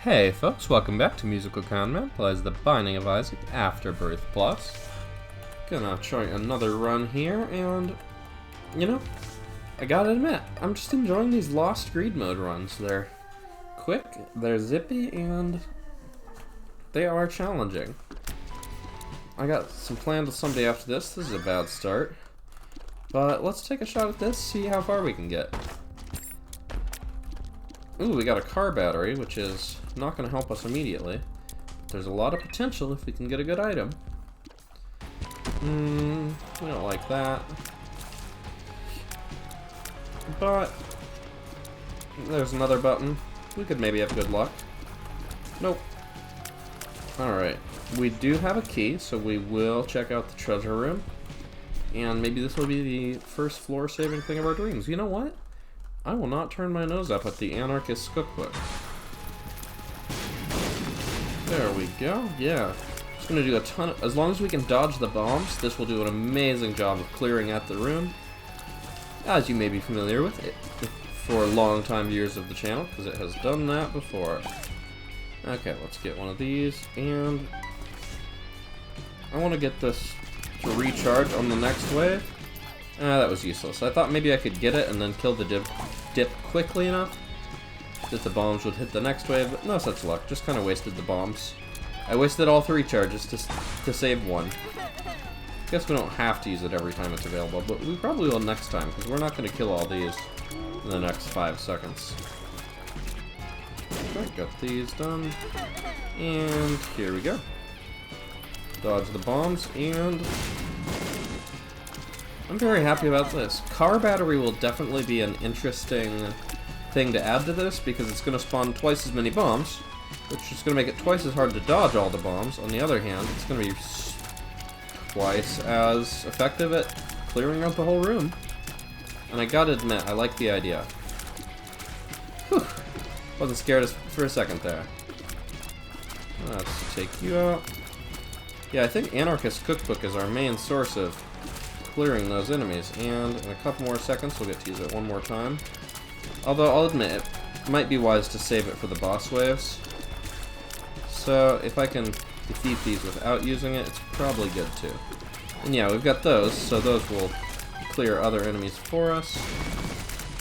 Hey folks, welcome back to MusicalConman plays The Binding of Isaac Afterbirth Plus. Gonna try another run here, and, you know, I gotta admit, I'm just enjoying these Lost Greed mode runs. They're quick, they're zippy, and they are challenging. I got some plans someday after this. This is a bad start. But let's take a shot at this, see how far we can get. Ooh, we got a car battery, which is not going to help us immediately. There's a lot of potential if we can get a good item. We don't like that. But there's another button. We could maybe have good luck. Nope. Alright. We do have a key, so we will check out the treasure room. And maybe this will be the first floor saving thing of our dreams. You know what? I will not turn my nose up at the anarchist's cookbook. There we go. Yeah. Just gonna do a ton of, as long as we can dodge the bombs, this will do an amazing job of clearing out the room. As you may be familiar with it for long-time viewers of the channel, because it has done that before. Okay, let's get one of these, and I want to get this to recharge on the next wave. That was useless. I thought maybe I could get it and then kill the dip quickly enough that the bombs would hit the next wave, but no such luck. Just kind of wasted the bombs. I wasted all 3 charges to save one. Guess we don't have to use it every time it's available, but we probably will next time, because we're not going to kill all these in the next 5 seconds. Okay, got these done. And here we go. Dodge the bombs, and I'm very happy about this. Car battery will definitely be an interesting thing to add to this, because it's going to spawn twice as many bombs, which is going to make it twice as hard to dodge all the bombs. On the other hand, it's going to be twice as effective at clearing out the whole room. And I gotta admit, I like the idea. Whew. Wasn't scared for a second there. Let's take you out. Yeah, I think Anarchist Cookbook is our main source of clearing those enemies, and in a couple more seconds we'll get to use it one more time. Although I'll admit, it might be wise to save it for the boss waves. So if I can defeat these without using it, it's probably good too. And yeah, we've got those, so those will clear other enemies for us.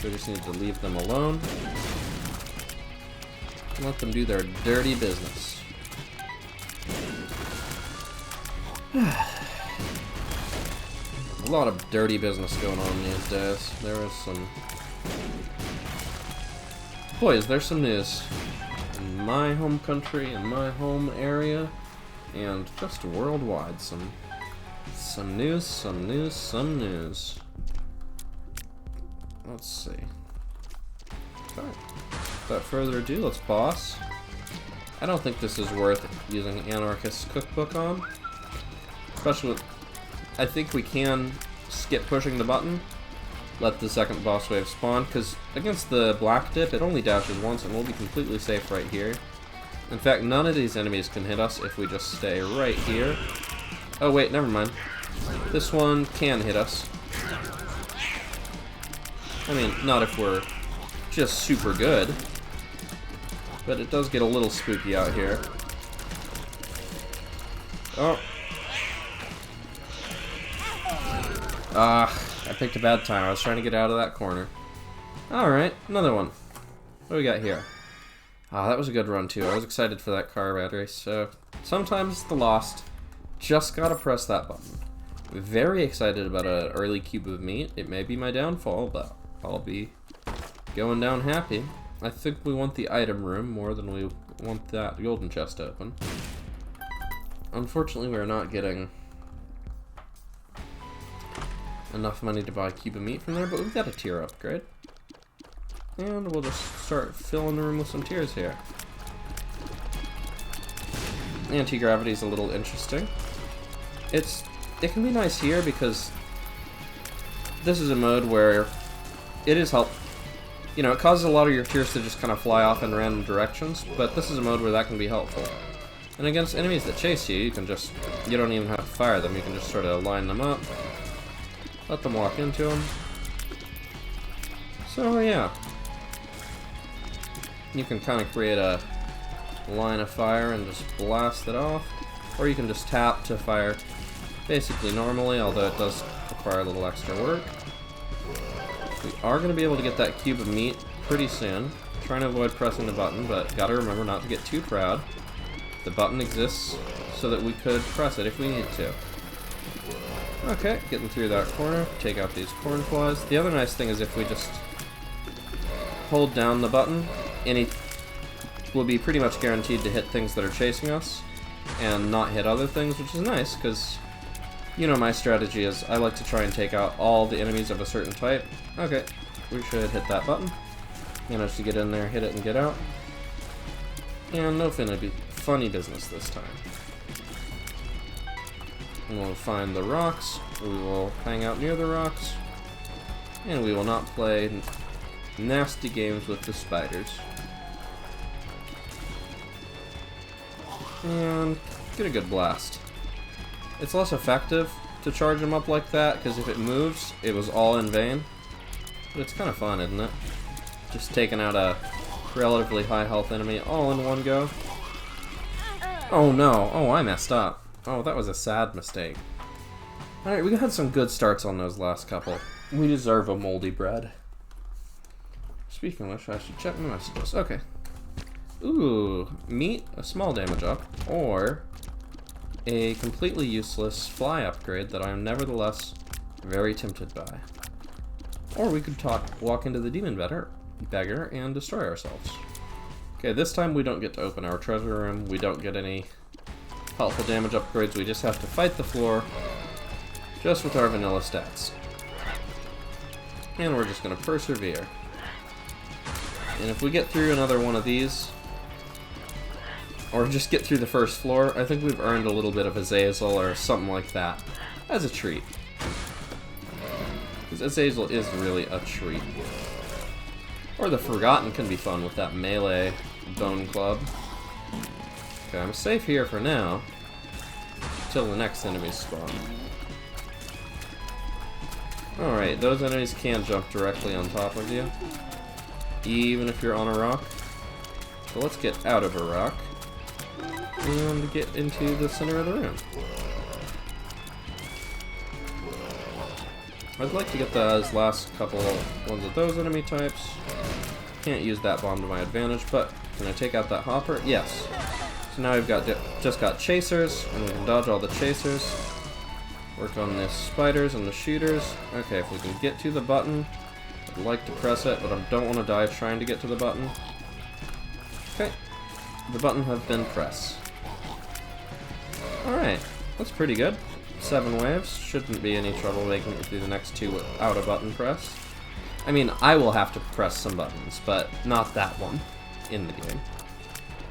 We just need to leave them alone and let them do their dirty business. A lot of dirty business going on these days. There is some... Boy, is there some news. In my home country, in my home area, and just worldwide. Some news. Let's see. Alright. Without further ado, let's boss. I don't think this is worth using Anarchist's Cookbook on. Especially with... I think we can skip pushing the button, let the second boss wave spawn, because against the black dip, it only dashes once, and we'll be completely safe right here. In fact, none of these enemies can hit us if we just stay right here. Oh wait, never mind. This one can hit us. I mean, not if we're just super good, but it does get a little spooky out here. Oh. I picked a bad time. I was trying to get out of that corner. Alright, another one. What do we got here? That was a good run too. I was excited for that car battery. So, sometimes the Lost, just gotta press that button. Very excited about an early cube of meat. It may be my downfall, but I'll be going down happy. I think we want the item room more than we want that golden chest open. Unfortunately, we're not getting enough money to buy a cube of meat from there, but we've got a tier upgrade. And we'll just start filling the room with some tiers here. Anti-gravity is a little interesting. It can be nice here because this is a mode where it is helpful. You know, it causes a lot of your tiers to just kind of fly off in random directions, but this is a mode where that can be helpful. And against enemies that chase you, you don't even have to fire them, you can just sort of line them up. Let them walk into them. So yeah, you can kind of create a line of fire and just blast it off. Or you can just tap to fire basically normally, although it does require a little extra work. We are going to be able to get that cube of meat pretty soon. Trying to avoid pressing the button, but gotta remember not to get too proud. The button exists so that we could press it if we need to. Okay, getting through that corner. Take out these corn flies. The other nice thing is if we just hold down the button, we'll be pretty much guaranteed to hit things that are chasing us and not hit other things, which is nice because you know my strategy is I like to try and take out all the enemies of a certain type. Okay, we should hit that button. Manage to get in there, hit it, and get out. And no funny business this time. And we'll find the rocks. We will hang out near the rocks. And we will not play nasty games with the spiders. And get a good blast. It's less effective to charge them up like that, because if it moves, it was all in vain. But it's kind of fun, isn't it? Just taking out a relatively high health enemy all in one go. Oh no, oh I messed up. Oh, that was a sad mistake. Alright, we had some good starts on those last couple. We deserve a moldy bread. Speaking of which, I should check my messages. Okay. Ooh, meat, a small damage up, or a completely useless fly upgrade that I am nevertheless very tempted by. Or we could walk into the demon beggar and destroy ourselves. Okay, this time we don't get to open our treasure room. We don't get any helpful damage upgrades. We just have to fight the floor just with our vanilla stats. And we're just going to persevere. And if we get through another one of these, or just get through the first floor, I think we've earned a little bit of Azazel or something like that as a treat. Because Azazel is really a treat. Or the Forgotten can be fun with that melee bone club. Okay, I'm safe here for now, until the next enemies spawn. Alright, those enemies can jump directly on top of you, even if you're on a rock. So let's get out of a rock, and get into the center of the room. I'd like to get those last couple ones of those enemy types. Can't use that bomb to my advantage, but can I take out that hopper? Yes. So now we've just got chasers, and we can dodge all the chasers. Work on the spiders and the shooters. Okay, if we can get to the button, I'd like to press it, but I don't want to die trying to get to the button. Okay, the button has been pressed. Alright, that's pretty good. 7 waves, shouldn't be any trouble making it through the next 2 without a button press. I mean, I will have to press some buttons, but not that one in the game.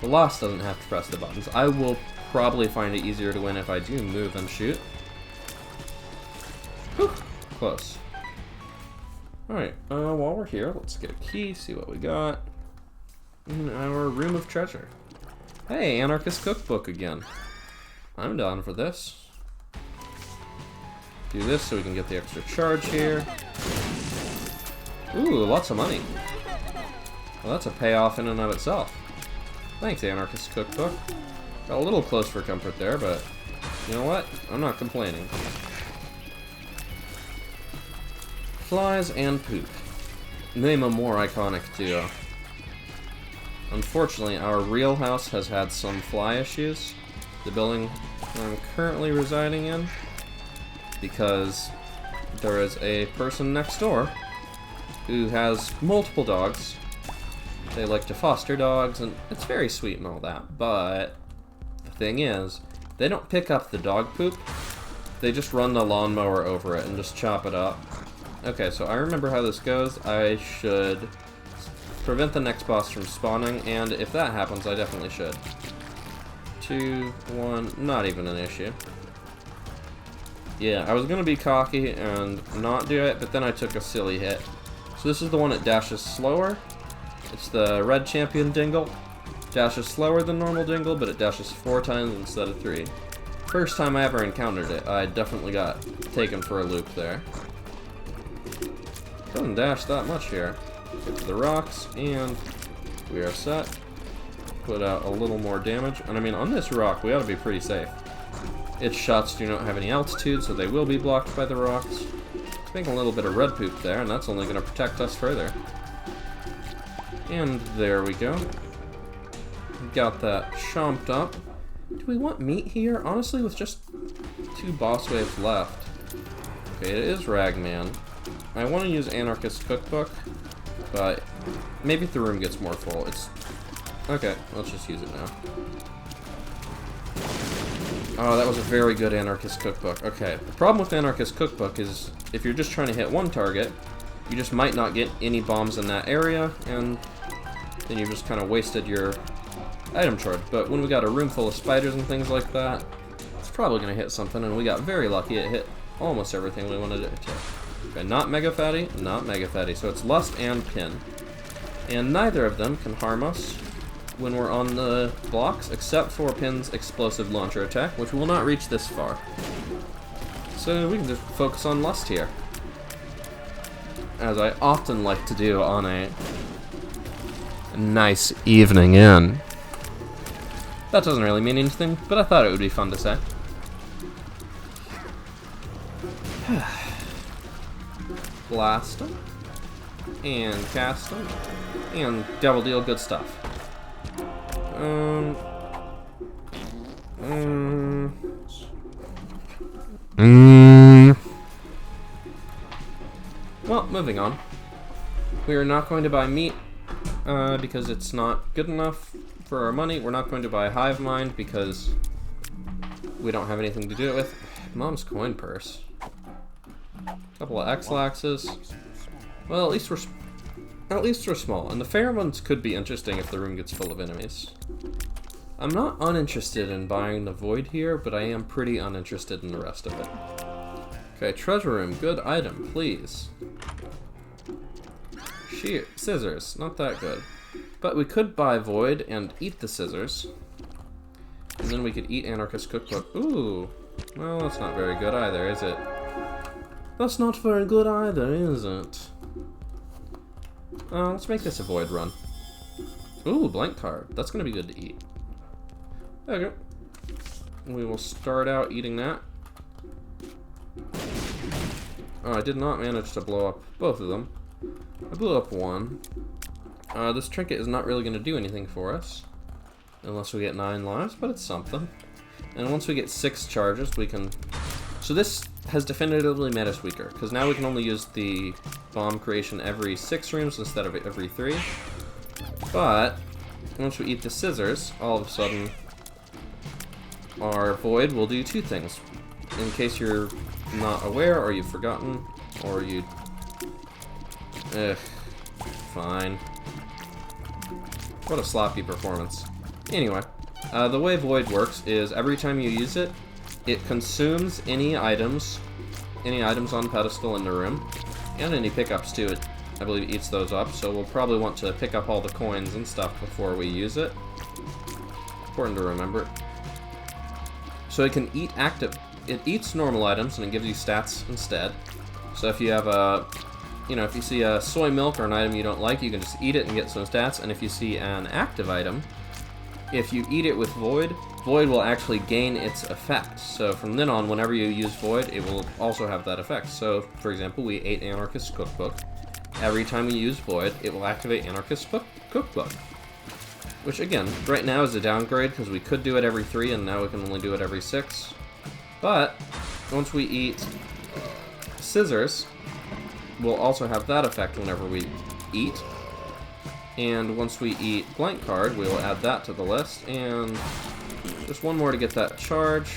The Lost doesn't have to press the buttons. I will probably find it easier to win if I do move and shoot. Whew, close. Alright, while we're here, let's get a key, see what we got in our room of treasure. Hey, Anarchist Cookbook again. I'm down for this. Do this so we can get the extra charge here. Ooh, lots of money. Well, that's a payoff in and of itself. Thanks, Anarchist Cookbook. Got a little close for comfort there, but you know what? I'm not complaining. Flies and poop. Name a more iconic duo. Unfortunately, our real house has had some fly issues. The building I'm currently residing in, because there is a person next door who has multiple dogs. They like to foster dogs, and it's very sweet and all that, but the thing is, they don't pick up the dog poop. They just run the lawnmower over it and just chop it up. Okay, so I remember how this goes. I should prevent the next boss from spawning, and if that happens, I definitely should. 2, 1, not even an issue. Yeah, I was gonna be cocky and not do it, but then I took a silly hit. So this is the one that dashes slower. It's the red champion Dingle. Dashes slower than normal Dingle, but it dashes 4 times instead of 3. First time I ever encountered it, I definitely got taken for a loop there. Doesn't dash that much here. Get to the rocks, and we are set. put out a little more damage. And I mean, on this rock, we ought to be pretty safe. Its shots do not have any altitude, so they will be blocked by the rocks. It's making a little bit of red poop there, and that's only going to protect us further. And there we go. Got that chomped up. Do we want meat here? Honestly, with just 2 boss waves left. Okay, it is Ragman. I want to use Anarchist Cookbook, but maybe if the room gets more full. It's okay, let's just use it now. Oh, that was a very good Anarchist Cookbook. Okay, the problem with Anarchist Cookbook is if you're just trying to hit one target, you just might not get any bombs in that area, and then you just kind of wasted your item charge. But when we got a room full of spiders and things like that, it's probably going to hit something, and we got very lucky. It hit almost everything we wanted it to hit. Okay, not Mega Fatty, not Mega Fatty. So it's Lust and Pin. And neither of them can harm us when we're on the blocks, except for Pin's explosive launcher attack, which will not reach this far. So we can just focus on Lust here, as I often like to do on a nice evening in. That doesn't really mean anything, but I thought it would be fun to say. Blast them, and cast them, and double deal good stuff. Well, moving on. We are not going to buy meat because it's not good enough for our money. We're not going to buy Hive Mind because we don't have anything to do it with. Mom's coin purse. Couple of X-Laxes. Well, at least we're small. And the pheromones could be interesting if the room gets full of enemies. I'm not uninterested in buying the Void here, but I am pretty uninterested in the rest of it. Okay, treasure room, good item, please. Shear, scissors, not that good. But we could buy Void and eat the scissors. And then we could eat Anarchist Cookbook. Ooh, well, that's not very good either, is it? That's not very good either, is it? Let's make this a Void run. Ooh, blank card. That's going to be good to eat. Okay. We will start out eating that. Oh, I did not manage to blow up both of them. I blew up one. This trinket is not really going to do anything for us. Unless we get 9 lives, but it's something. And once we get 6 charges, we can... So this has definitively made us weaker, because now we can only use the bomb creation every 6 rooms instead of every 3. But once we eat the scissors, all of a sudden our Void will do 2 things. In case you're not aware, or you've forgotten, or you... fine. What a sloppy performance. Anyway, the way Void works is every time you use it, it consumes any items on pedestal in the room, and any pickups too. It, I believe, eats those up, so we'll probably want to pick up all the coins and stuff before we use it. Important to remember. So it can eat it eats normal items, and it gives you stats instead. So if you have a, if you see a soy milk or an item you don't like, you can just eat it and get some stats, and if you see an active item, if you eat it with Void, Void will actually gain its effect. So from then on, whenever you use Void, it will also have that effect. So, for example, we ate Anarchist Cookbook. Every time we use Void, it will activate Anarchist Cookbook. Which, again, right now is a downgrade, because we could do it every 3, and now we can only do it every 6. But, once we eat scissors, we'll also have that effect whenever we eat. And once we eat blank card, we will add that to the list, and just one more to get that charge.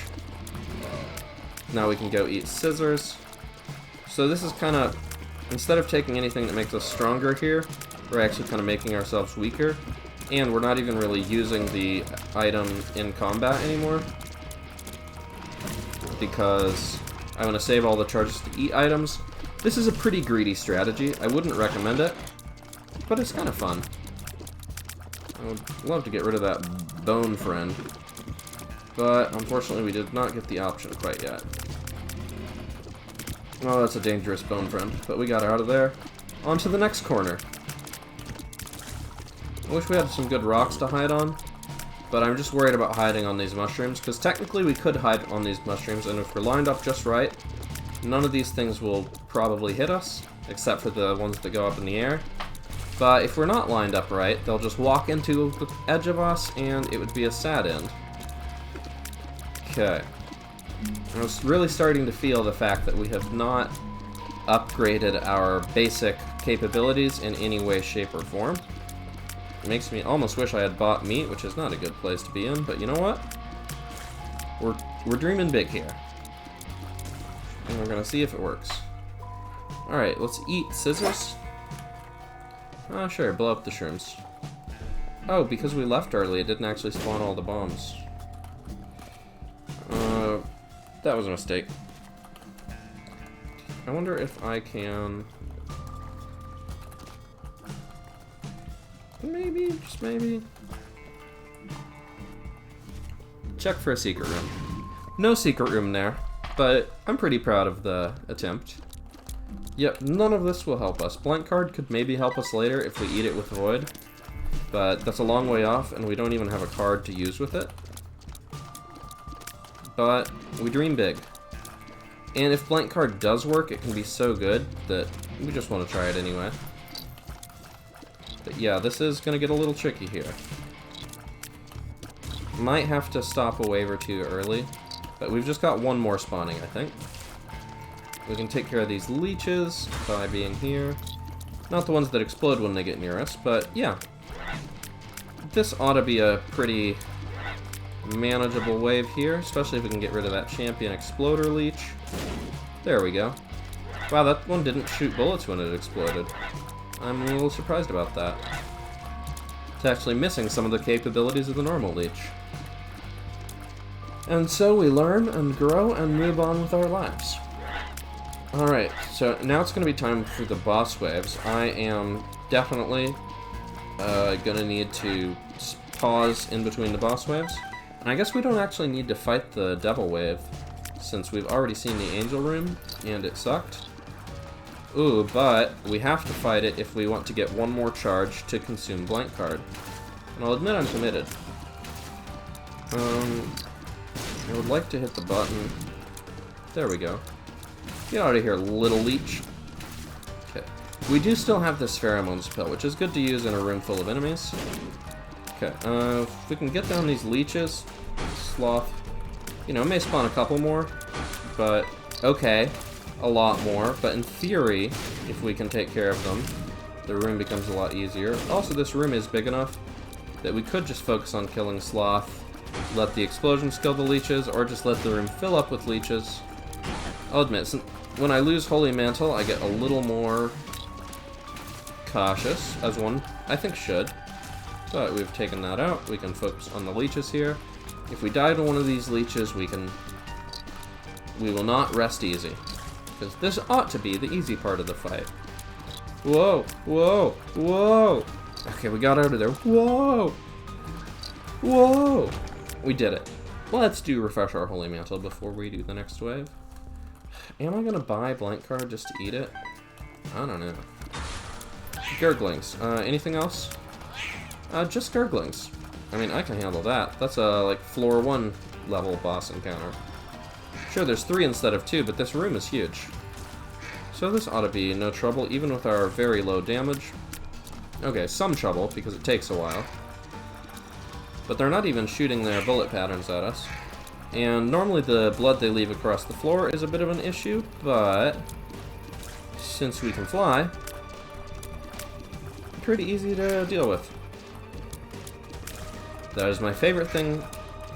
Now we can go eat scissors. So this is kind of, instead of taking anything that makes us stronger here, we're actually kind of making ourselves weaker. And we're not even really using the item in combat anymore, because I want to save all the charges to eat items. This is a pretty greedy strategy. I wouldn't recommend it, but it's kind of fun. I would love to get rid of that bone friend, but unfortunately we did not get the option quite yet. Oh, that's a dangerous bone friend, but we got out of there. On to the next corner. I wish we had some good rocks to hide on. but I'm just worried about hiding on these mushrooms, because technically we could hide on these mushrooms, and if we're lined up just right, none of these things will probably hit us, except for the ones that go up in the air. But if we're not lined up right, they'll just walk into the edge of us, and it would be a sad end. Okay. I was really starting to feel the fact that we have not upgraded our basic capabilities in any way, shape, or form. It makes me almost wish I had bought meat, which is not a good place to be in, but you know what? We're dreaming big here. And we're gonna see if it works. Alright, let's eat scissors. Sure, blow up the shrooms. Oh, because we left early, it didn't actually spawn all the bombs. That was a mistake. I wonder if I can... Maybe, just maybe... check for a secret room. No secret room there, but I'm pretty proud of the attempt. Yep, none of this will help us. Blank card could maybe help us later if we eat it with Void, but that's a long way off, and we don't even have a card to use with it. But we dream big. And if blank card does work, it can be so good that we just want to try it anyway. But yeah, this is going to get a little tricky here. Might have to stop a wave or two early, but we've just got one more spawning, I think. We can take care of these leeches by being here. Not the ones that explode when they get near us, but yeah. This ought to be a pretty manageable wave here, especially if we can get rid of that champion exploder leech. There we go. Wow, that one didn't shoot bullets when it exploded. I'm a little surprised about that. It's actually missing some of the capabilities of the normal leech. And so we learn and grow and move on with our lives. Alright, so now it's going to be time for the boss waves. I am definitely going to need to pause in between the boss waves. And I guess we don't actually need to fight the devil wave, since we've already seen the angel room, and it sucked. Ooh, but we have to fight it if we want to get one more charge to consume blank card. And I'll admit I'm committed. I would like to hit the button. There we go. Get out of here, little leech. Okay. We do still have this pheromones pill, which is good to use in a room full of enemies. Okay, if we can get down these leeches, sloth, you know, it may spawn a couple more, but okay, a lot more, but in theory, if we can take care of them, the room becomes a lot easier. Also, this room is big enough that we could just focus on killing sloth, let the explosions kill the leeches, or just let the room fill up with leeches. I'll admit, when I lose Holy Mantle, I get a little more cautious, as one, I think, should. But we've taken that out. We can focus on the leeches here. If we die to one of these leeches, we will not rest easy. Because this ought to be the easy part of the fight. Whoa, whoa, whoa! Okay, we got out of there. Whoa! Whoa! We did it. Let's do refresh our Holy Mantle before we do the next wave. Am I gonna buy blank card just to eat it? I don't know. Gurglings. Anything else? Just Gurglings. I mean, I can handle that. That's a, like, floor 1 level boss encounter. Sure, there's 3 instead of 2, but this room is huge. So this ought to be no trouble, even with our very low damage. Okay, some trouble, because it takes a while. But they're not even shooting their bullet patterns at us. And normally the blood they leave across the floor is a bit of an issue, but since we can fly, pretty easy to deal with. That is my favorite thing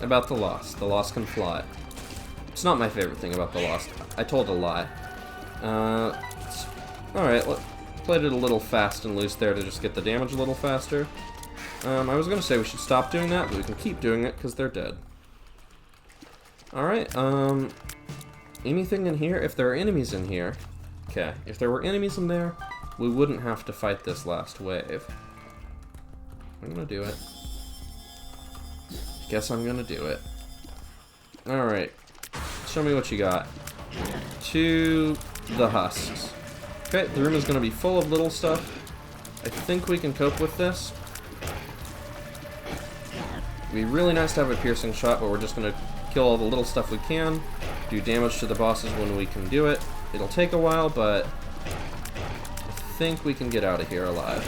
about the Lost. The Lost can fly. It's not my favorite thing about the Lost. I told a lie. Alright, played it a little fast and loose there to just get the damage a little faster. I was going to say we should stop doing that, but we can keep doing it because they're dead. Alright, anything in here? If there are enemies in here... Okay, if there were enemies in there, we wouldn't have to fight this last wave. I'm going to do it. Guess I'm gonna do it. Alright. Show me what you got. To the husks. Okay, the room is gonna be full of little stuff. I think we can cope with this. It'd be really nice to have a piercing shot, but we're just gonna kill all the little stuff we can, do damage to the bosses when we can do it. It'll take a while, but I think we can get out of here alive.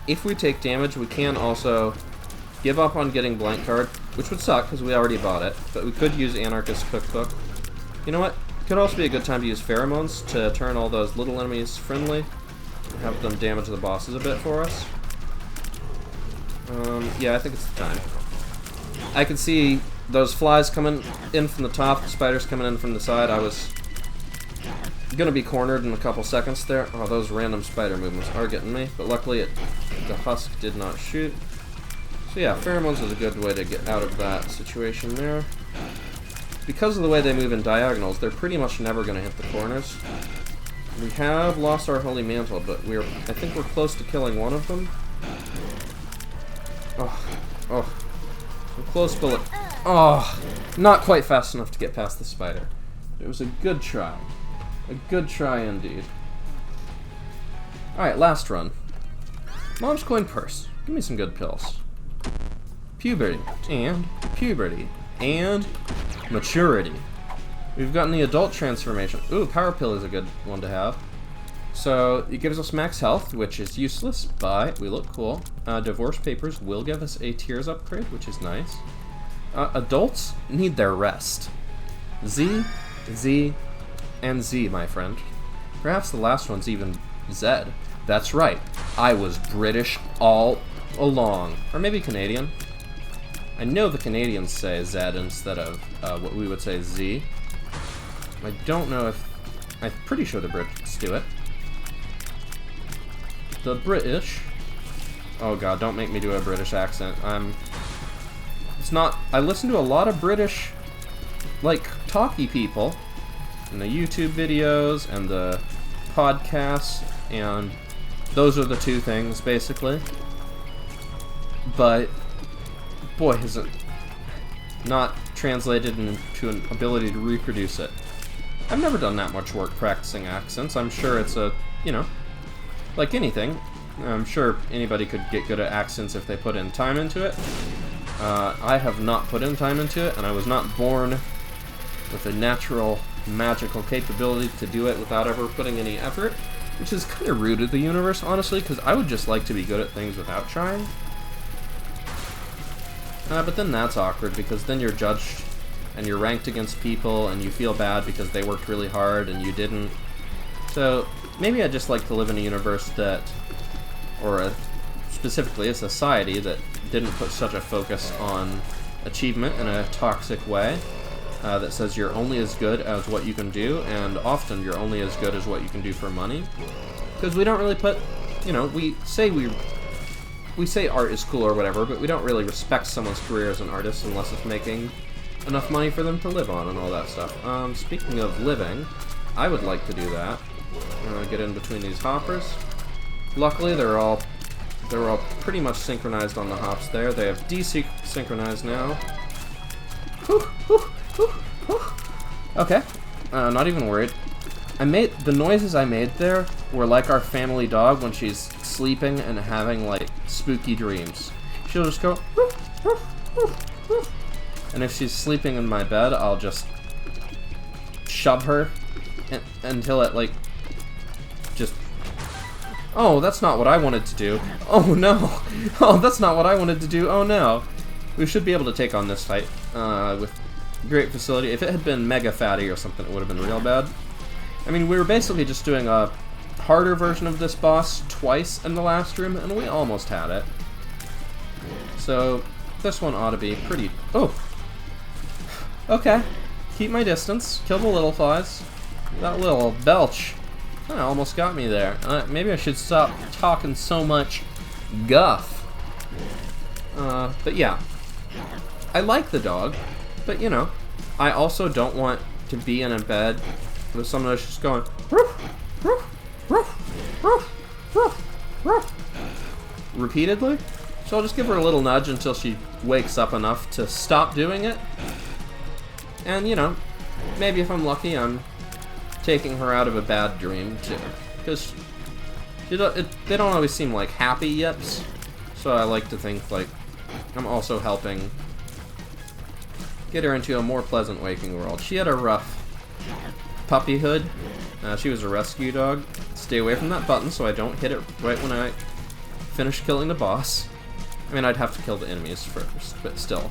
If we take damage, we can also give up on getting blank card, which would suck because we already bought it, but we could use Anarchist Cookbook. You know what? It could also be a good time to use pheromones to turn all those little enemies friendly, have them damage the bosses a bit for us. Yeah, I think it's the time. I can see those flies coming in from the top, the spiders coming in from the side. I was gonna be cornered in a couple seconds there. Oh, those random spider movements are getting me, but luckily the husk did not shoot. So yeah, pheromones is a good way to get out of that situation there. Because of the way they move in diagonals, they're pretty much never gonna hit the corners. We have lost our Holy Mantle, but I think we're close to killing one of them. Oh, some close bullet. Oh, not quite fast enough to get past the spider. It was a good try. A good try indeed. Alright, last run. Mom's coin purse. Give me some good pills. Puberty. And puberty. And maturity. We've gotten the adult transformation. Ooh, power pill is a good one to have. So, it gives us max health, which is useless, but we look cool. Divorce papers will give us a tears upgrade, which is nice. Adults need their rest. Z, Z, and Z, my friend. Perhaps the last one's even Z. That's right, I was British all along. Or maybe Canadian. I know the Canadians say Z instead of what we would say Z. I don't know if... I'm pretty sure the Brits do it. The British... Oh god, don't make me do a British accent. It's not... I listen to a lot of British, like, talky people in the YouTube videos and the podcasts, and those are the two things, basically. But, boy, is it not translated into an ability to reproduce it. I've never done that much work practicing accents. I'm sure it's a, you know, like anything. I'm sure anybody could get good at accents if they put in time into it. I have not put in time into it, and I was not born with a natural, magical capability to do it without ever putting any effort, which is kind of rude of the universe, honestly, because I would just like to be good at things without trying. But then that's awkward, because then you're judged, and you're ranked against people, and you feel bad because they worked really hard and you didn't. So, maybe I'd just like to live in a universe that, or specifically a society that didn't put such a focus on achievement in a toxic way, that says you're only as good as what you can do, and often you're only as good as what you can do for money. Because we don't really put, you know, we say art is cool or whatever, but we don't really respect someone's career as an artist unless it's making enough money for them to live on and all that stuff. Speaking of living, I would like to do that. Get in between these hoppers. Luckily, they're all pretty much synchronized on the hops there. They have desynchronized now. Okay, not even worried. The noises I made there were like our family dog when she's sleeping and having like spooky dreams. She'll just go, and if she's sleeping in my bed, I'll just shove her until it like just... Oh, that's not what I wanted to do. Oh no! Oh, that's not what I wanted to do. Oh no! We should be able to take on this fight with great facility. If it had been mega fatty or something, it would have been real bad. I mean, we were basically just doing a harder version of this boss twice in the last room, and we almost had it. So, this one ought to be pretty... Oh! Okay. Keep my distance. Kill the little flies. That little belch. That almost got me there. Maybe I should stop talking so much guff. But yeah. I like the dog, but you know, I also don't want to be in a bed with someone that's just going roof, roof, roof, roof, roof, roof, repeatedly. So I'll just give her a little nudge until she wakes up enough to stop doing it. And you know, maybe if I'm lucky, I'm taking her out of a bad dream too, because they don't always seem like happy yips. So I like to think like I'm also helping get her into a more pleasant waking world. She had a rough puppyhood. She was a rescue dog. Stay away from that button so I don't hit it right when I finish killing the boss. I mean, I'd have to kill the enemies first, but still.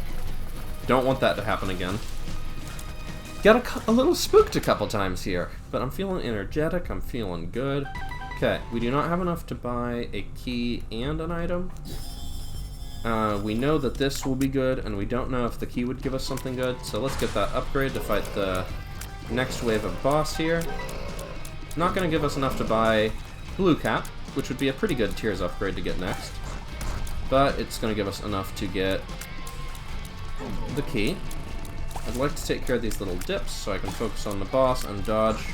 Don't want that to happen again. Got a little spooked a couple times here, but I'm feeling energetic, I'm feeling good. Okay, we do not have enough to buy a key and an item. We know that this will be good, and we don't know if the key would give us something good, so let's get that upgrade to fight the next wave of boss here. Not going to give us enough to buy Blue Cap, which would be a pretty good Tears upgrade to get next. But it's going to give us enough to get the key. I'd like to take care of these little dips so I can focus on the boss and dodge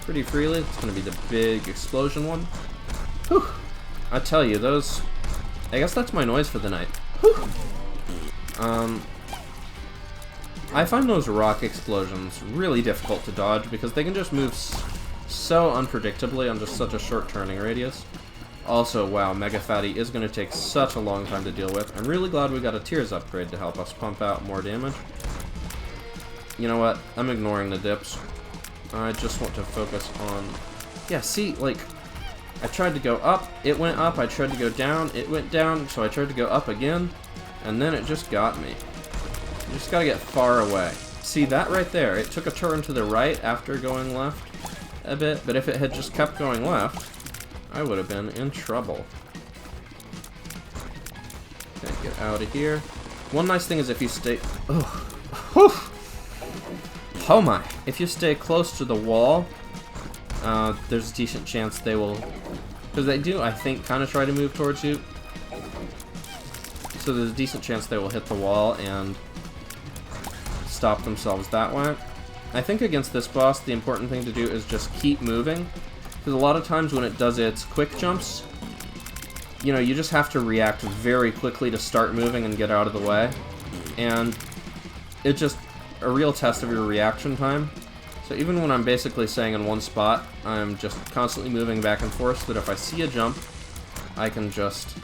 pretty freely. It's going to be the big explosion one. Whew. I tell you, those... I guess that's my noise for the night. Whew. I find those rock explosions really difficult to dodge because they can just move so unpredictably on just such a short turning radius. Also, wow, Mega Fatty is going to take such a long time to deal with. I'm really glad we got a Tears upgrade to help us pump out more damage. You know what? I'm ignoring the dips. I just want to focus on... Yeah, see, like, I tried to go up, it went up, I tried to go down, it went down, so I tried to go up again, and then it just got me. You just gotta get far away. See, that right there, it took a turn to the right after going left a bit, but if it had just kept going left, I would have been in trouble. Okay, get out of here. One nice thing is if you stay... Oh my! If you stay close to the wall, there's a decent chance they will... Because they do, I think, kind of try to move towards you. So there's a decent chance they will hit the wall and stop themselves that way. I think against this boss, the important thing to do is just keep moving. Because a lot of times when it does its quick jumps, you know, you just have to react very quickly to start moving and get out of the way. And it's just a real test of your reaction time. So even when I'm basically staying in one spot, I'm just constantly moving back and forth so that if I see a jump, I can just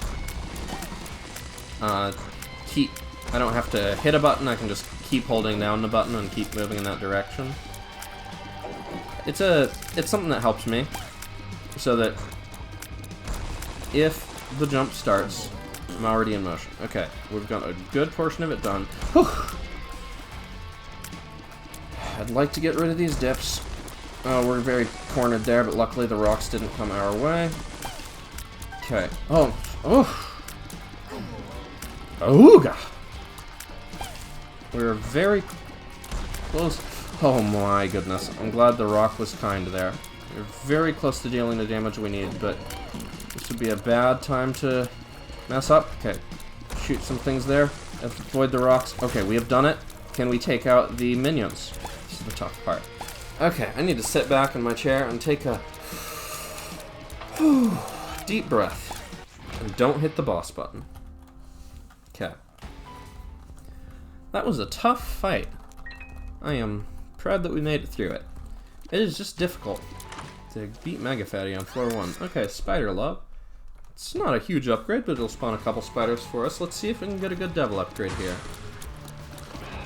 keep... I don't have to hit a button, I can just keep holding down the button and keep moving in that direction. It's something that helps me, so that if the jump starts, I'm already in motion. Okay, we've got a good portion of it done. Whew. I'd like to get rid of these dips. Oh, we're very cornered there, but luckily the rocks didn't come our way. Okay. Oh. Ooga! We're very close. Oh my goodness. I'm glad the rock was kind there. We're very close to dealing the damage we need, but this would be a bad time to mess up. Okay. Shoot some things there. Avoid the rocks. Okay, we have done it. Can we take out the minions? This is the tough part. Okay, I need to sit back in my chair and take a deep breath. And don't hit the boss button. Okay. That was a tough fight. I am proud that we made it through it. It is just difficult to beat Mega Fatty on floor 1. Okay, Spider Love. It's not a huge upgrade, but it'll spawn a couple spiders for us. Let's see if we can get a good devil upgrade here.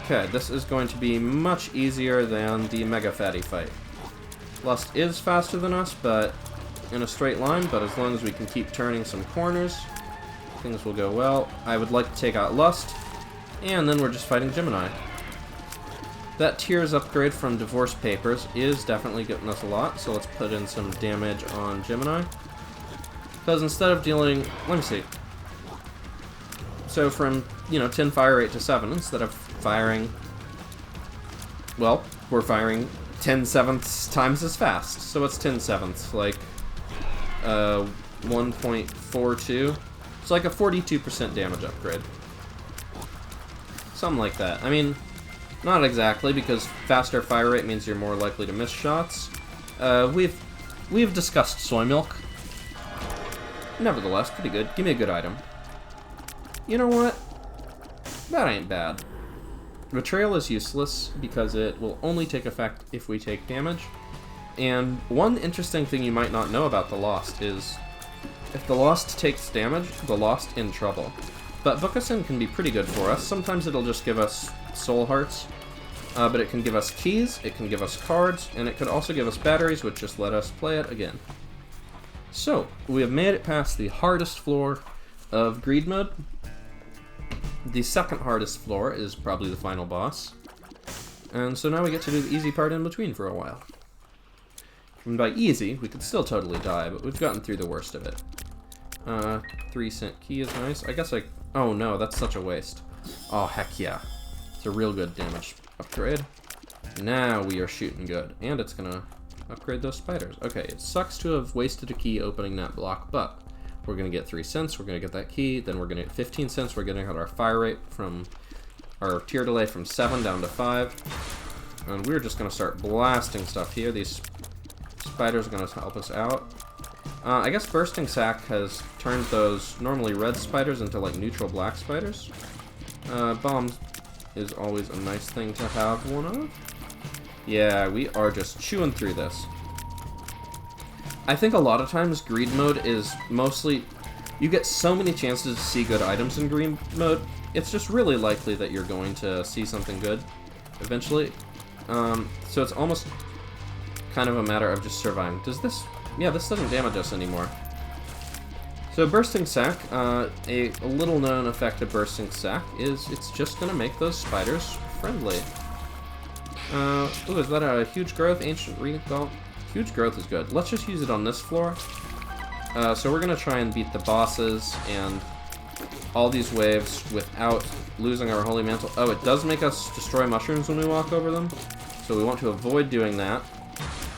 Okay, this is going to be much easier than the Mega Fatty fight. Lust is faster than us, but in a straight line, but as long as we can keep turning some corners, things will go well. I would like to take out Lust, and then we're just fighting Gemini. That Tears upgrade from Divorce Papers is definitely getting us a lot, so let's put in some damage on Gemini. Because instead of dealing... let me see. So from, 10 fire rate to 7, instead of firing... well, we're firing 10/7 times as fast. So what's 10/7? Like, 1.42? It's like a 42% damage upgrade. Something like that. I mean, not exactly, because faster fire rate means you're more likely to miss shots. We've discussed soy milk. Nevertheless, pretty good. Give me a good item. You know what? That ain't bad. Betrayal is useless because it will only take effect if we take damage. And one interesting thing you might not know about the Lost is if the Lost takes damage, the Lost in trouble. But Book Us In can be pretty good for us. Sometimes it'll just give us soul hearts, but it can give us keys, it can give us cards, and it could also give us batteries, which just let us play it again. So, we have made it past the hardest floor of Greed Mode. The second hardest floor is probably the final boss. And so now we get to do the easy part in between for a while. And by easy, we could still totally die, but we've gotten through the worst of it. 3-cent key is nice. I guess oh no, that's such a waste. Oh, heck yeah. It's a real good damage upgrade. Now we are shooting good. And it's gonna upgrade those spiders. Okay, it sucks to have wasted a key opening that block, but we're gonna get 3 cents, we're gonna get that key, then we're gonna get 15 cents, we're gonna get our fire rate from our tier delay from 7 down to 5. And we're just gonna start blasting stuff here. These spiders are gonna help us out. I guess Bursting Sack has turned those normally red spiders into like neutral black spiders. Bombs is always a nice thing to have one of. Yeah, we are just chewing through this. I think a lot of times Greed Mode is mostly... You get so many chances to see good items in Greed Mode, it's just really likely that you're going to see something good eventually. So it's almost kind of a matter of just surviving. Does this... Yeah, this doesn't damage us anymore. So Bursting Sack, a little known effect of Bursting Sack is it's just going to make those spiders friendly. Ooh, is that a Huge Growth? Ancient Recall? Huge Growth is good. Let's just use it on this floor. So we're going to try and beat the bosses and all these waves without losing our Holy Mantle. Oh, it does make us destroy mushrooms when we walk over them. So we want to avoid doing that.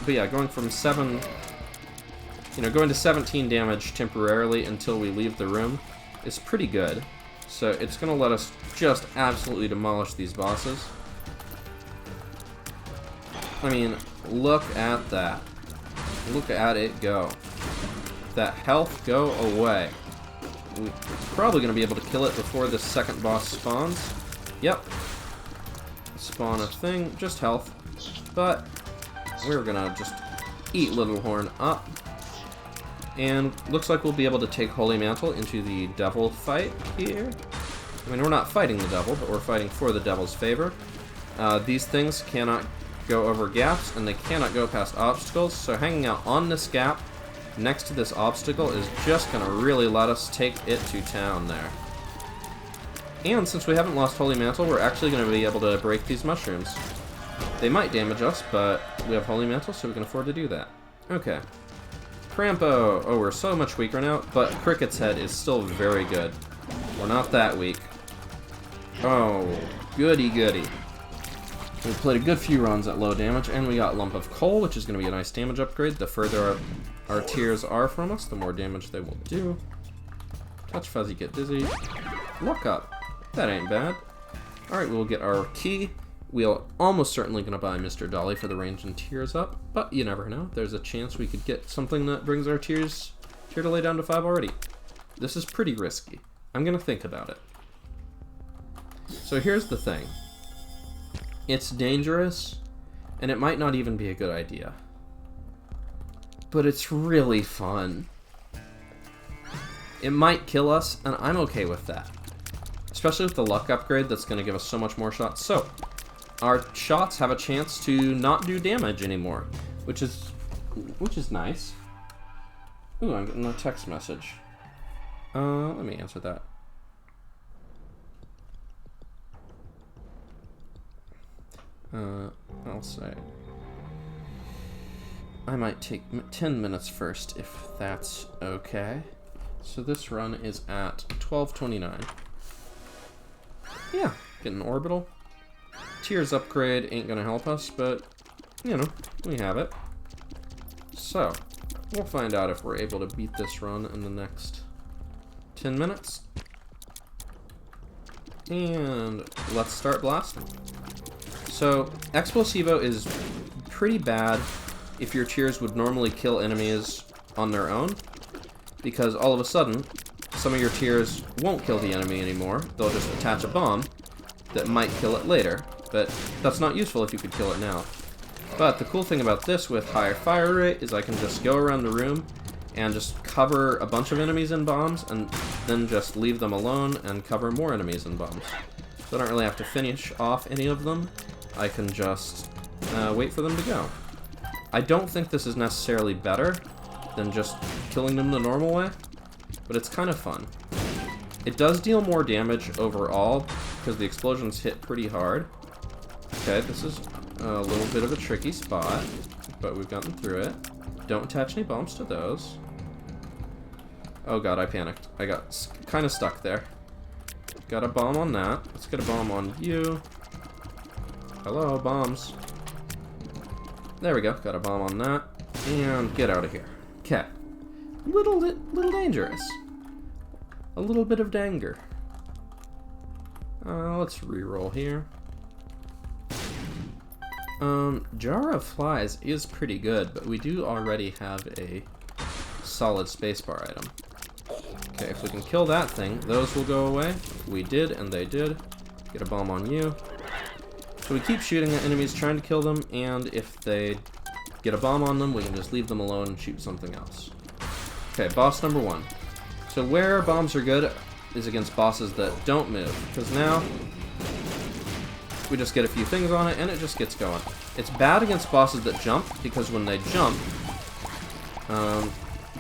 But yeah, going from 7... You know, going to 17 damage temporarily until we leave the room is pretty good. So it's going to let us just absolutely demolish these bosses. I mean, look at that. Look at it go. That health go away. We're probably going to be able to kill it before the second boss spawns. Yep. Spawn a thing, just health. But we're going to just eat Little Horn up. And looks like we'll be able to take Holy Mantle into the devil fight here. I mean, we're not fighting the devil, but we're fighting for the devil's favor. These things cannot go over gaps, and they cannot go past obstacles, so hanging out on this gap next to this obstacle is just going to really let us take it to town there. And since we haven't lost Holy Mantle, we're actually going to be able to break these mushrooms. They might damage us, but we have Holy Mantle, so we can afford to do that. Okay. Crampo! Oh, we're so much weaker now, but Cricket's Head is still very good. We're not that weak. Oh, goody goody. We played a good few runs at low damage, and we got Lump of Coal, which is going to be a nice damage upgrade. The further our tiers are from us, the more damage they will do. Touch Fuzzy, get dizzy. Luck up. That ain't bad. Alright, we'll get our key. We're almost certainly going to buy Mr. Dolly for the range and tiers up, but you never know. There's a chance we could get something that brings our tier delay down to 5 already. This is pretty risky. I'm going to think about it. So here's the thing. It's dangerous, and it might not even be a good idea. But it's really fun. It might kill us, and I'm okay with that. Especially with the luck upgrade that's going to give us so much more shots. So, our shots have a chance to not do damage anymore, which is nice. Ooh, I'm getting a text message. Let me answer that. I'll say I might take 10 minutes first, if that's okay. So this run is at 12:29. Yeah, getting orbital. Tiers upgrade ain't gonna help us, but, you know, we have it. So, we'll find out if we're able to beat this run in the next 10 minutes. And let's start blasting. So, Explosivo is pretty bad if your tiers would normally kill enemies on their own, because all of a sudden, some of your tiers won't kill the enemy anymore. They'll just attach a bomb that might kill it later. But that's not useful if you could kill it now. But the cool thing about this with higher fire rate is I can just go around the room and just cover a bunch of enemies in bombs, and then just leave them alone and cover more enemies in bombs. So I don't really have to finish off any of them. I can just wait for them to go. I don't think this is necessarily better than just killing them the normal way, but it's kind of fun. It does deal more damage overall, because the explosions hit pretty hard. Okay, this is a little bit of a tricky spot, but we've gotten through it. Don't attach any bombs to those. Oh god, I panicked. I got kind of stuck there. Got a bomb on that. Let's get a bomb on you. Hello, bombs. There we go. Got a bomb on that. And get out of here. Okay. Little dangerous. A little bit of danger. Let's re-roll here. Jar of Flies is pretty good, but we do already have a solid spacebar item. Okay, if we can kill that thing, those will go away. We did, and they did. Get a bomb on you. So we keep shooting at enemies, trying to kill them, and if they get a bomb on them, we can just leave them alone and shoot something else. Okay, boss number 1. So where bombs are good is against bosses that don't move, because now we just get a few things on it and it just gets going. It's bad against bosses that jump, because when they jump,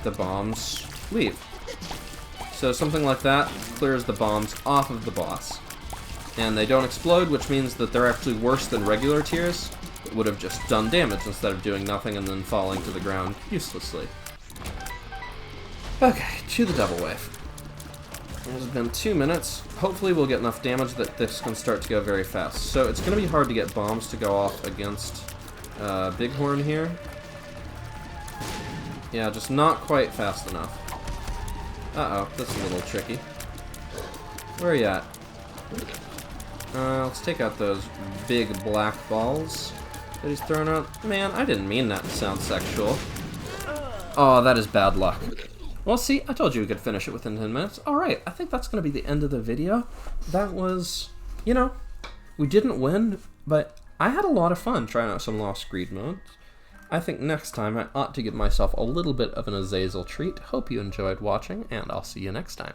the bombs leave. So something like that clears the bombs off of the boss. And they don't explode, which means that they're actually worse than regular tiers. It would have just done damage instead of doing nothing and then falling to the ground uselessly. Okay, to the double wave. It's been 2 minutes. Hopefully we'll get enough damage that this can start to go very fast. So it's going to be hard to get bombs to go off against Bighorn here. Yeah, just not quite fast enough. Uh-oh, that's a little tricky. Where are you at? Let's take out those big black balls that he's throwing out. Man, I didn't mean that to sound sexual. Oh, that is bad luck. Well, see, I told you we could finish it within 10 minutes. Alright, I think that's going to be the end of the video. That was, you know, we didn't win, but I had a lot of fun trying out some Lost Greed modes. I think next time I ought to give myself a little bit of an Azazel treat. Hope you enjoyed watching, and I'll see you next time.